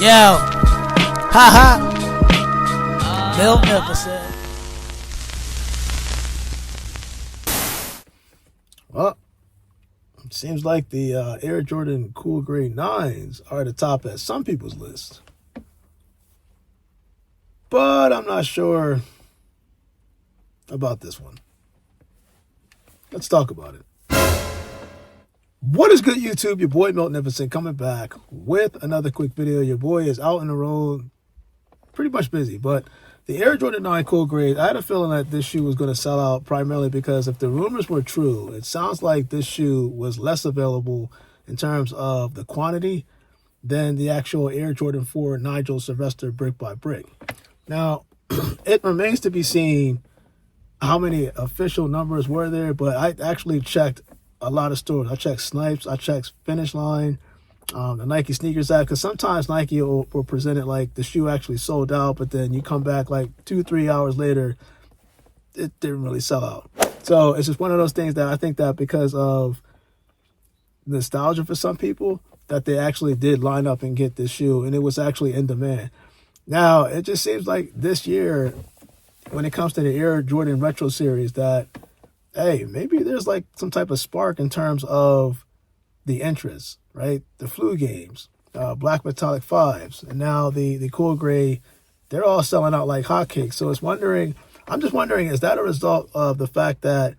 Yo, haha, Miltnificent. Well, it seems like the Air Jordan Cool Gray 9s are at the top at some people's list. But I'm not sure about this one. Let's talk about it. What is good, YouTube? Your boy Miltnificent coming back with another quick video. Your boy is out on the road, pretty much busy, but the Air Jordan 9 Cool Gray, I had a feeling that this shoe was going to sell out primarily because if the rumors were true, it sounds like this shoe was less available in terms of the quantity than the actual Air Jordan 4 Nigel Sylvester brick by brick. Now, it remains to be seen how many official numbers were there, but I actually checked a lot of stores. I checked Snipes, I checked Finish Line, the Nike Sneakers app, because sometimes Nike will present it like the shoe actually sold out, but then you come back like 2-3 hours later, it didn't really sell out. So it's just one of those things that I think that because of nostalgia for some people, that they actually did line up and get this shoe, and it was actually in demand. Now, it just seems like this year, when it comes to the Air Jordan Retro Series, that hey, maybe there's like some type of spark in terms of the interest, right? The flu games, black metallic 5s, and now the cool gray, they're all selling out like hotcakes. So I'm just wondering, is that a result of the fact that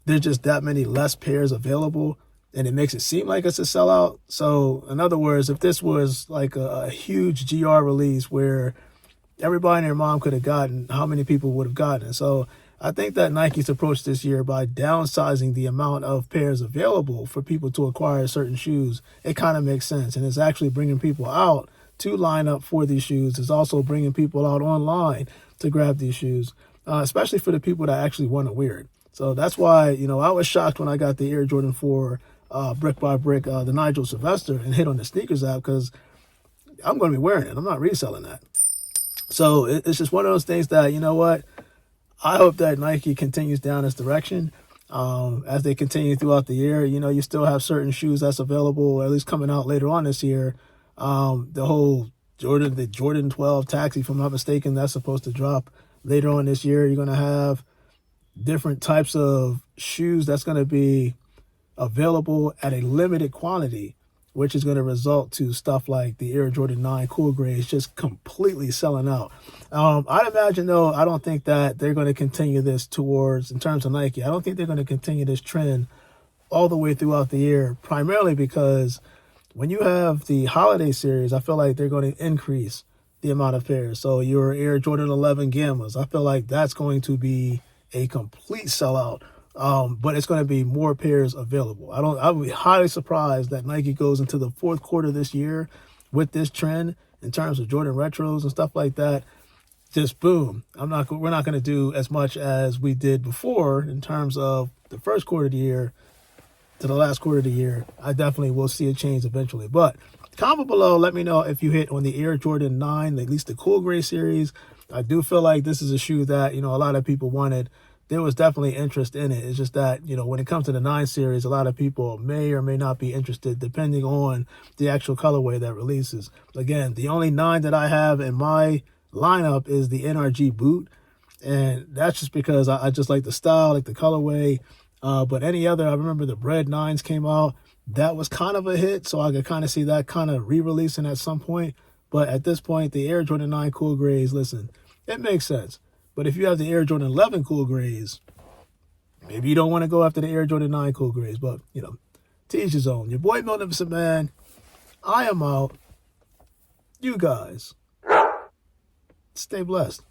there's just that many less pairs available and it makes it seem like it's a sellout? So in other words, if this was like a huge GR release where everybody and their mom could have gotten, how many people would have gotten it? So I think that Nike's approach this year by downsizing the amount of pairs available for people to acquire certain shoes, it kind of makes sense. And it's actually bringing people out to line up for these shoes. It's also bringing people out online to grab these shoes, especially for the people that actually want to wear it. So that's why, I was shocked when I got the Air Jordan 4 brick by brick, the Nigel Sylvester, and hit on the sneakers app because I'm going to be wearing it. I'm not reselling that. So it's just one of those things that, you know what? I hope that Nike continues down this direction as they continue throughout the year. You still have certain shoes that's available, at least coming out later on this year. The Jordan 12 Taxi, if I'm not mistaken, that's supposed to drop later on this year. You're going to have different types of shoes that's going to be available at a limited quantity, which is going to result to stuff like the Air Jordan 9 Cool Gray is just completely selling out. I'd imagine, though, I don't think that they're going to continue this in terms of Nike, I don't think they're going to continue this trend all the way throughout the year, primarily because when you have the holiday series, I feel like they're going to increase the amount of pairs. So your Air Jordan 11 Gammas, I feel like that's going to be a complete sellout. But it's going to be more pairs available. I would be highly surprised that Nike goes into the fourth quarter this year with this trend in terms of Jordan retros and stuff like that. Just boom. We're not going to do as much as we did before in terms of the first quarter of the year to the last quarter of the year. I definitely will see a change eventually. But comment below, let me know if you hit on the Air Jordan 9, at least the Cool Gray series. I do feel like this is a shoe that, a lot of people wanted. There was definitely interest in it. It's just that, when it comes to the 9 series, a lot of people may or may not be interested depending on the actual colorway that releases. Again, the only 9 that I have in my lineup is the NRG boot. And that's just because I just like the style, like the colorway. But any other, I remember the Bread 9s came out. That was kind of a hit. So I could kind of see that kind of re-releasing at some point. But at this point, the Air Jordan 9 Cool Grays, listen, it makes sense. But if you have the Air Jordan 11 Cool Grays, maybe you don't want to go after the Air Jordan 9 Cool Grays. But, to each his own. Your boy Miltnificent, man. I am out. You guys, stay blessed.